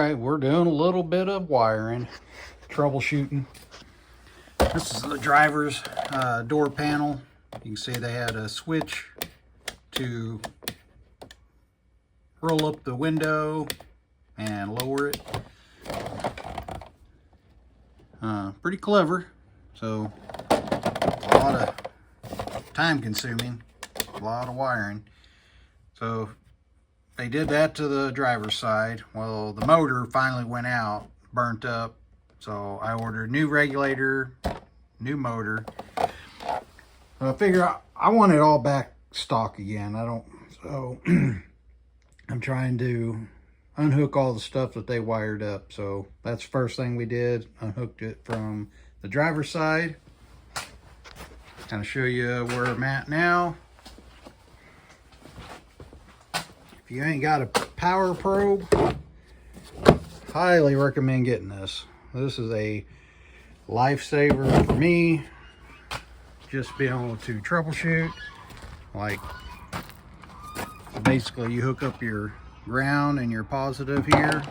right, we're doing a little bit of wiring, troubleshooting. This is the driver's door panel. You can see they had a switch to roll up the window and lower it. Pretty clever. So a lot of time consuming, a lot of wiring. So they did that to the driver's side. Well, the motor finally went out, burnt up. So I ordered a new regulator, new motor. I figure I want it all back stock again. So I'm trying to unhook all the stuff that they wired up. So that's the first thing we did. Unhooked it from the driver's side. Kind of show you where I'm at now. If you ain't got a power probe, highly recommend getting this. This is a lifesaver for me. Just being able to troubleshoot. Like, basically you hook up your ground and your positive here.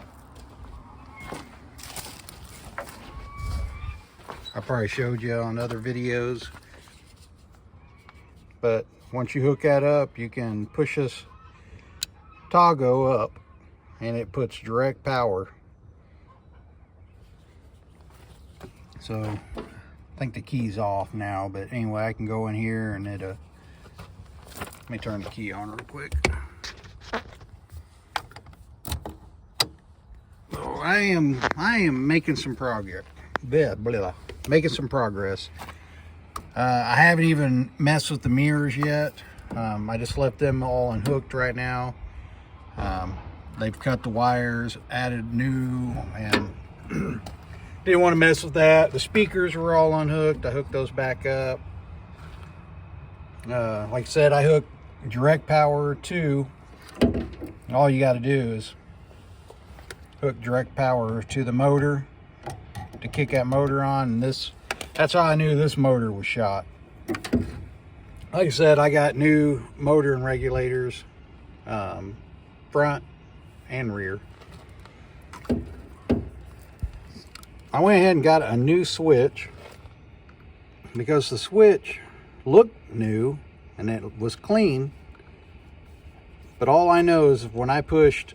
I probably showed you on other videos. But once you hook that up, you can push this toggle up and it puts direct power. So I think the key's off now, but anyway, I can go in here and it let me turn the key on real quick. So I am making some progress. Making some progress. I haven't even messed with the mirrors yet. I just left them all unhooked right now. They've cut the wires, added new, and didn't want to mess with that. The speakers were all unhooked. I hooked those back up. Like I said, I hooked direct power to. All you got to do is hook direct power to the motor to kick that motor on. And that's how I knew this motor was shot. Like I said, I got new motor and regulators, front and rear. I went ahead and got a new switch because the switch looked new and it was clean, but all I know is when I pushed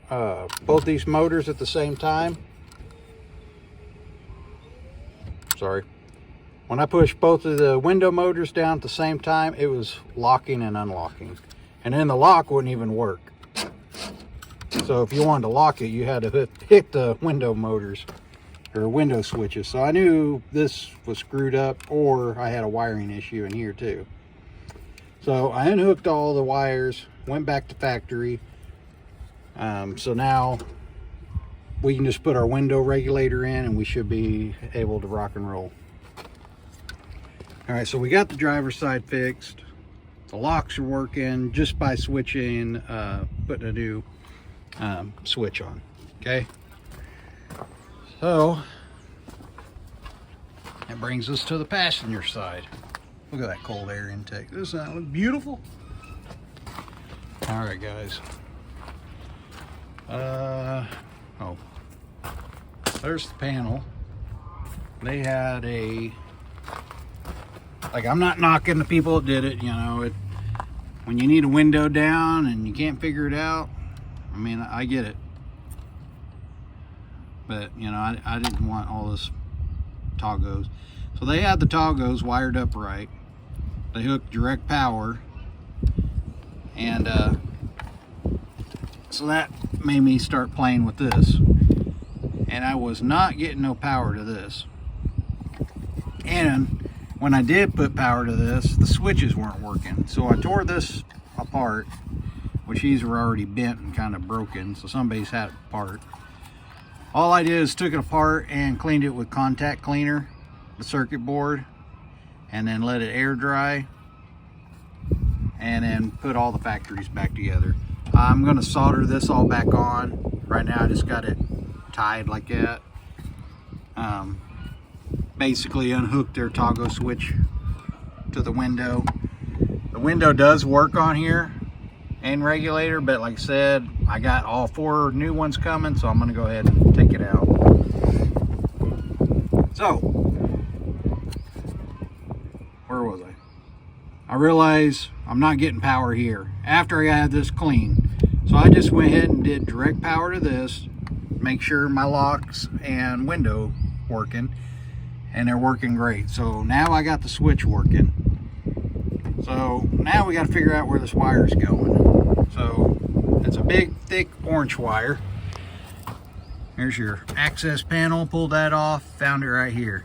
both these motors at the same time, when I pushed both of the window motors down at the same time, it was locking and unlocking, and then the lock wouldn't even work. So if you wanted to lock it, you had to hit the window motors or window switches. So I knew this was screwed up, or I had a wiring issue in here too. So I unhooked all the wires, went back to factory. So now we can just put our window regulator in and we should be able to rock and roll. All right, so we got the driver's side fixed. The locks are working just by switching, putting a new switch on. Okay, so that brings us to the passenger side. Look at that cold air intake. Doesn't that look beautiful? All right, guys. Oh, there's the panel. They had I'm not knocking the people that did it, you know, when you need a window down and you can't figure it out, I mean, I get it. But, you know, I didn't want all this toggles. So they had the toggles wired up right. They hooked direct power. And so that made me start playing with this. And I was not getting no power to this. And when I did put power to this, the switches weren't working. So I tore this apart, which these were already bent and kind of broken, so somebody's had it apart. All I did is took it apart and cleaned it with contact cleaner, the circuit board, and then let it air dry, and then put all the factories back together. I'm going to solder this all back on. Right now I just got it tied like that. Basically unhooked their toggle switch to the window. The window does work on here and regulator, but like I said, I got all 4 new ones coming, so I'm going to go ahead and take it out. So, where was I? I realized I'm not getting power here after I had this clean. So I just went ahead and did direct power to this, make sure my locks and window working, and they're working great. So now I got the switch working. So now we got to figure out where this wire is going. So it's a big, thick orange wire. Here's your access panel. Pulled that off, found it right here.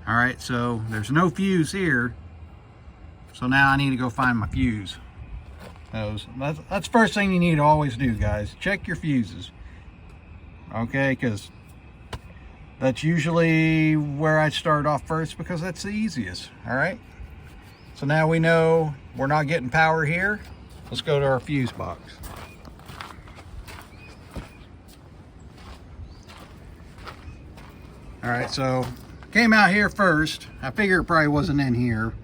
All right, so there's no fuse here. So now I need to go find my fuse. That's the first thing you need to always do, guys. Check your fuses. Okay, because that's usually where I start off first, because that's the easiest. All right. So now we know we're not getting power here. Let's go to our fuse box. All right, so came out here first. I figure it probably wasn't in here.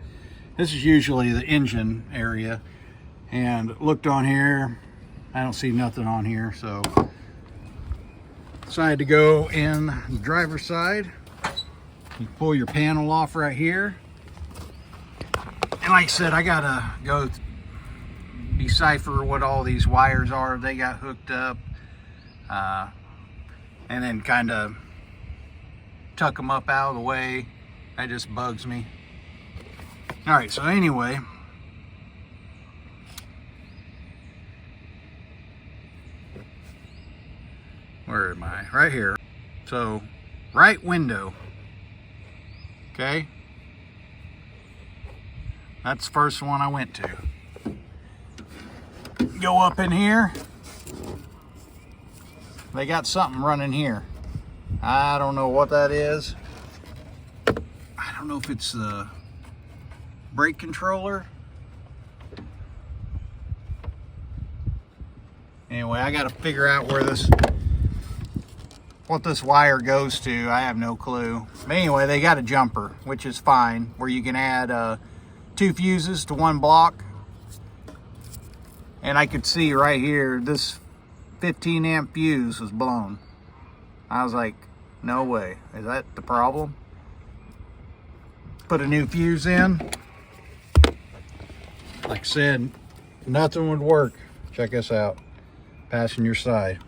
This is usually the engine area. And looked on here, I don't see nothing on here, so decided to go in the driver's side. You pull your panel off right here. And like I said, I gotta go decipher what all these wires are they got hooked up, and then kind of tuck them up out of the way. That just bugs me. All right, so anyway, where am I? Right here. So right window. Okay, that's the first one I went to. Go up in here. They got something running here. I don't know what that is. I don't know if it's the brake controller. Anyway, I got to figure out where what this wire goes to. I have no clue. But anyway, they got a jumper, which is fine, where you can add 2 fuses to 1 block. And I could see right here, this 15 amp fuse was blown. I was like, no way. Is that the problem? Put a new fuse in. Like I said, nothing would work. Check this out. Passenger side.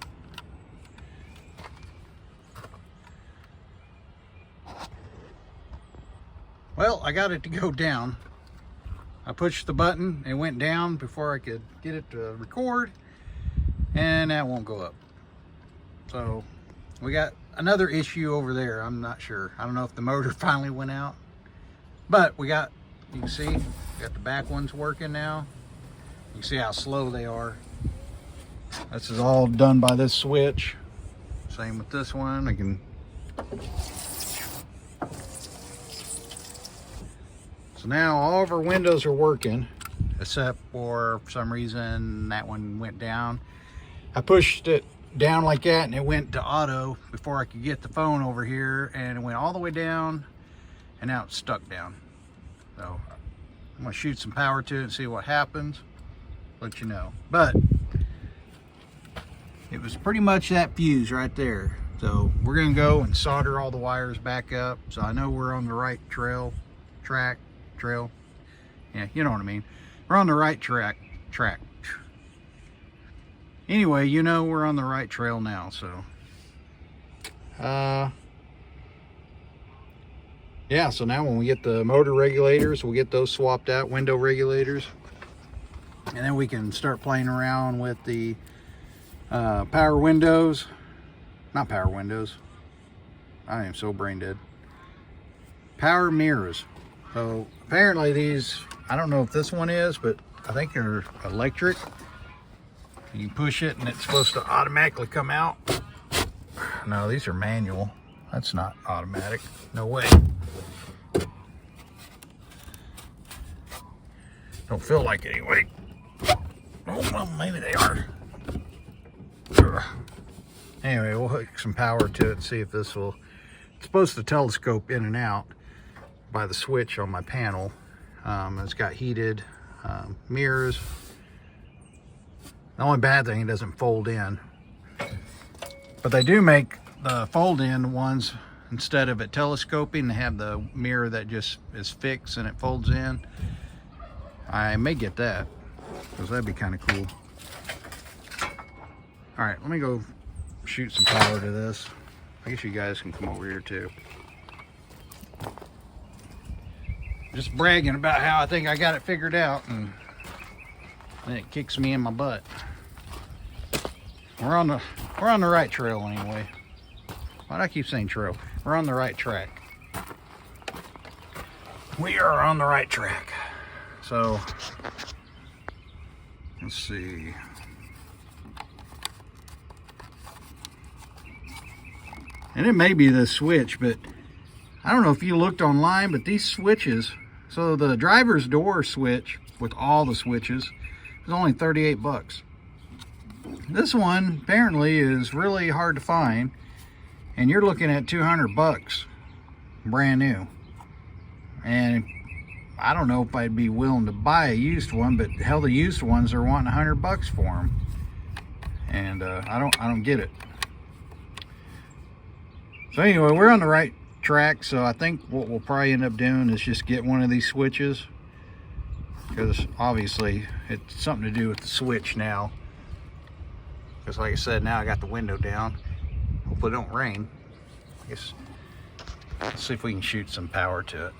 Well, I got it to go down. I pushed the button, it went down before I could get it to record, and that won't go up. So we got another issue over there. I'm not sure. I don't know if the motor finally went out, but we got, you can see, we got the back ones working now. You can see how slow they are. This is all done by this switch. Same with this one. I can. So now all of our windows are working, except for some reason that one went down. I pushed it down like that and it went to auto before I could get the phone over here, and it went all the way down, and now it's stuck down. So I'm gonna shoot some power to it and see what happens. Let you know. But it was pretty much that fuse right there. So we're gonna go and solder all the wires back up, so I know we're on the right trail. Yeah, you know what I mean. We're on the right track. Anyway, you know we're on the right trail now, so yeah, so now when we get the motor regulators, we'll get those swapped out, window regulators, and then we can start playing around with the power windows. Not power windows, I am so brain dead. Power mirrors. So apparently these, I don't know if this one is, but I think they're electric. You push it and it's supposed to automatically come out. No, these are manual. That's not automatic. No way. Don't feel like it anyway. Oh, well, maybe they are. Ugh. Anyway, we'll hook some power to it and see if this will. It's supposed to telescope in and out by the switch on my panel. It's got heated mirrors. The only bad thing, it doesn't fold in. But they do make the fold-in ones, instead of it telescoping, they have the mirror that just is fixed and it folds in. I may get that, because that'd be kind of cool. All right, let me go shoot some power to this. I guess you guys can come over here too. Just bragging about how I think I got it figured out, and then it kicks me in my butt. We're on the right trail anyway. Why do I keep saying trail? We're on the right track. We are on the right track. So let's see. And it may be the switch, but I don't know if you looked online, but these switches, so the driver's door switch with all the switches is only 38 bucks. This one apparently is really hard to find, and you're looking at 200 bucks brand new. And I don't know if I'd be willing to buy a used one, but hell, the used ones are wanting 100 bucks for them. And I don't get it. So anyway, we're on the right track, so I think what we'll probably end up doing is just get one of these switches, because obviously it's something to do with the switch now. Because like I said, now I got the window down. Hopefully it don't rain. I guess let's see if we can shoot some power to it.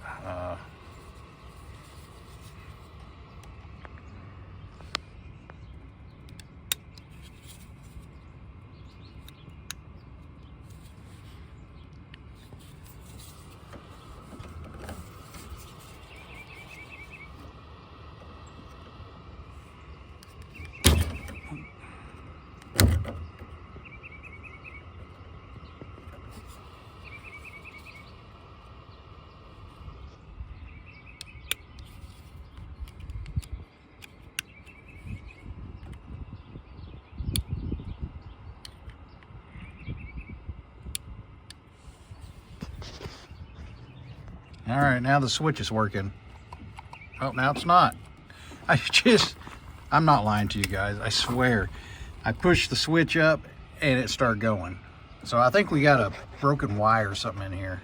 All right, now the switch is working. Oh, now it's not. I'm not lying to you guys, I swear. I pushed the switch up and it started going. So I think we got a broken wire or something in here.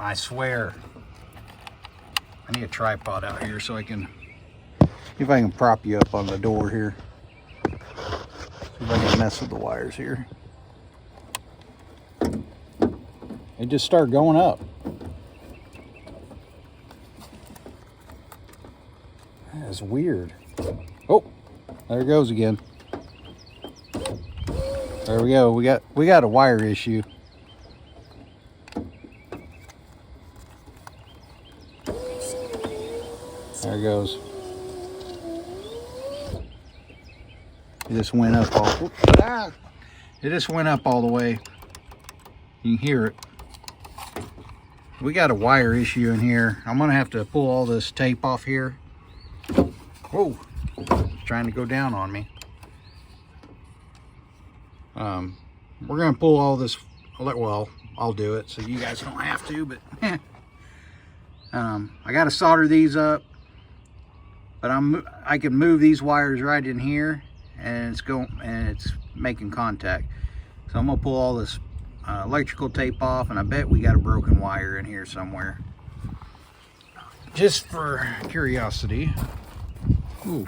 I swear. I need a tripod out here so I can, see if I can prop you up on the door here. See if I can mess with the wires here. It just started going up. That's weird. Oh, there it goes again. There we go. We got a wire issue. There it goes. It just went up all. It just went up all the way. You can hear it. We got a wire issue in here. I'm gonna have to pull all this tape off here. Whoa, it's trying to go down on me. We're gonna pull all this, well, I'll do it so you guys don't have to, but I gotta solder these up, but I can move these wires right in here, and it's making contact. So I'm gonna pull all this electrical tape off, and I bet we got a broken wire in here somewhere. Just for curiosity. Ooh,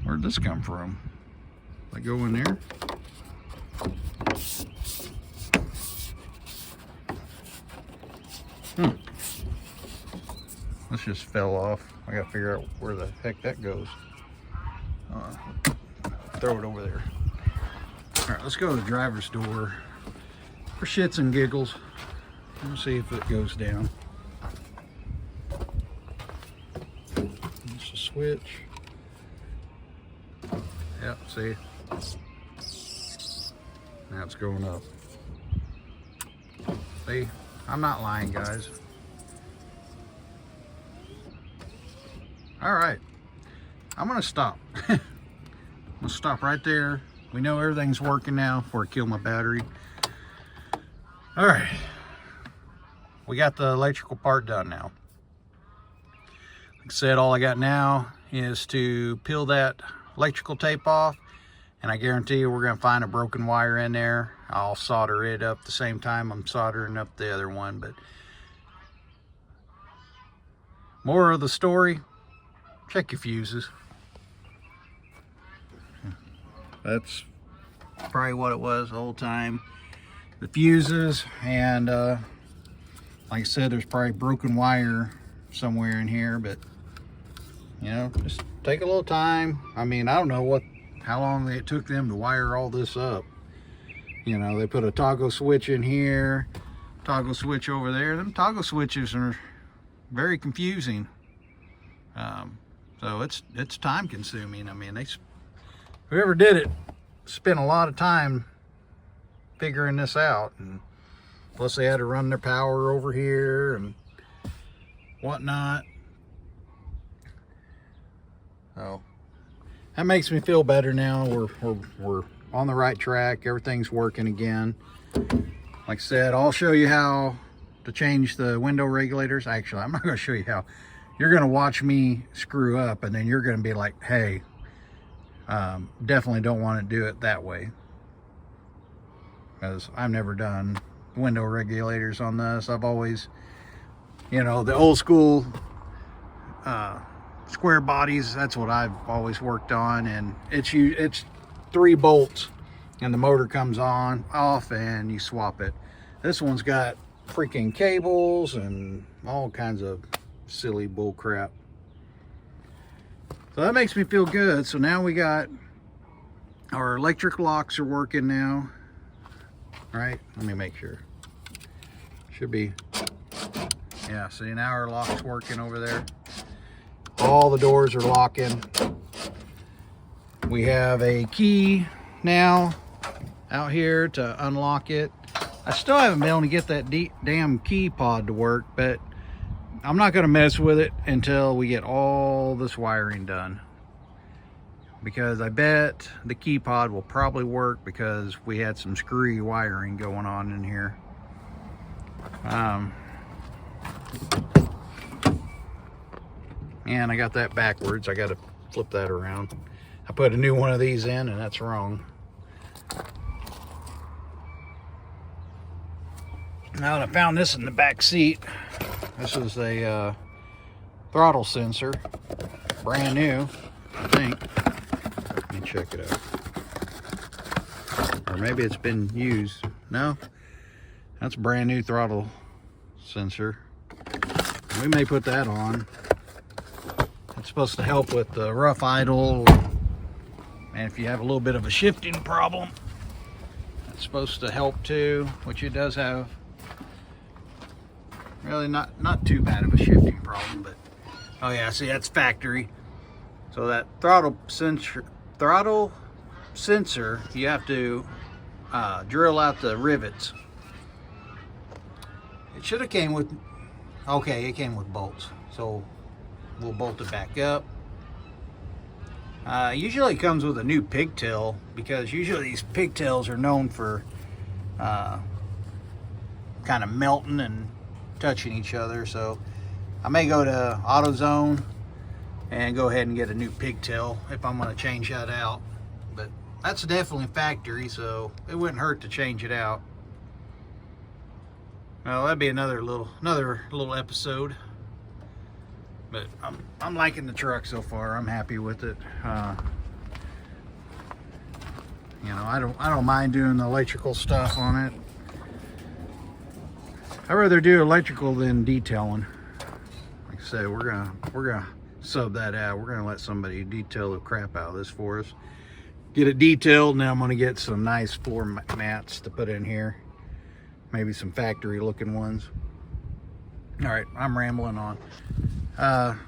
where'd this come from? I go in there. This just fell off. I gotta figure out where the heck that goes. Throw it over there. All right, let's go to the driver's door for shits and giggles. Let's see if it goes down. It's a switch. Yep, see? Now it's going up. See? I'm not lying, guys. All right, I'm gonna stop. I'm gonna stop right there. We know everything's working now before I kill my battery. All right, we got the electrical part done now. Like I said, all I got now is to peel that electrical tape off, and I guarantee you we're going to find a broken wire in there. I'll solder it up the same time I'm soldering up the other one. But more of the story, check your fuses. That's probably what it was the whole time. The fuses, and like I said, there's probably broken wire somewhere in here, but you know, just take a little time. I mean, I don't know how long it took them to wire all this up. You know, they put a toggle switch in here, toggle switch over there. Them toggle switches are very confusing. So it's time consuming. I mean, whoever did it spent a lot of time figuring this out, and plus they had to run their power over here and whatnot. So that makes me feel better now. We're on the right track. Everything's working again. Like I said, I'll show you how to change the window regulators. Actually, I'm not going to show you how. You're going to watch me screw up, and then you're going to be like, hey, definitely don't want to do it that way, because I've never done window regulators on this. I've always, you know, the old school square bodies, that's what I've always worked on, and it's 3 bolts and the motor comes on, off, and you swap it. This one's got freaking cables and all kinds of silly bull crap. So that makes me feel good. So now we got our electric locks are working now, right? Let me make sure. Should be, yeah, see, now our lock's working over there. All the doors are locking. We have a key now out here to unlock it. I still haven't been able to get that damn key pod to work, but I'm not going to mess with it until we get all this wiring done, because I bet the key pod will probably work, because we had some screwy wiring going on in here. And I got that backwards. I got to flip that around. I put a new one of these in, and that's wrong. Now, I found this in the back seat. This is a throttle sensor, brand new, I think. Let me check it out. Or maybe it's been used. No, that's a brand new throttle sensor. We may put that on. It's supposed to help with the rough idle, and if you have a little bit of a shifting problem, it's supposed to help too, which it does have. Really not too bad of a shifting problem, but oh yeah, see, that's factory. So that throttle sensor, you have to drill out the rivets. It should have came with, okay, it came with bolts, so we'll bolt it back up. Usually it comes with a new pigtail, because usually these pigtails are known for kind of melting and touching each other. So I may go to AutoZone and go ahead and get a new pigtail if I'm going to change that out. But that's definitely factory, so it wouldn't hurt to change it out. Well, that'd be another little episode. But I'm liking the truck so far. I'm happy with it. You know, I don't mind doing the electrical stuff on it. I'd rather do electrical than detailing. Like I said, we're gonna sub that out. We're gonna let somebody detail the crap out of this for us. Get it detailed. Now I'm gonna get some nice floor mats to put in here. Maybe some factory looking ones. All right, I'm rambling on. I'm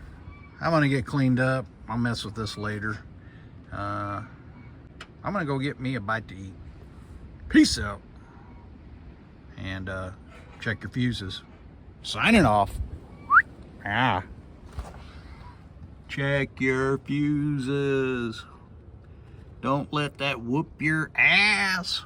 gonna get cleaned up. I'll mess with this later. I'm gonna go get me a bite to eat. Peace out. And check your fuses. Signing off. Check your fuses. Don't let that whoop your ass.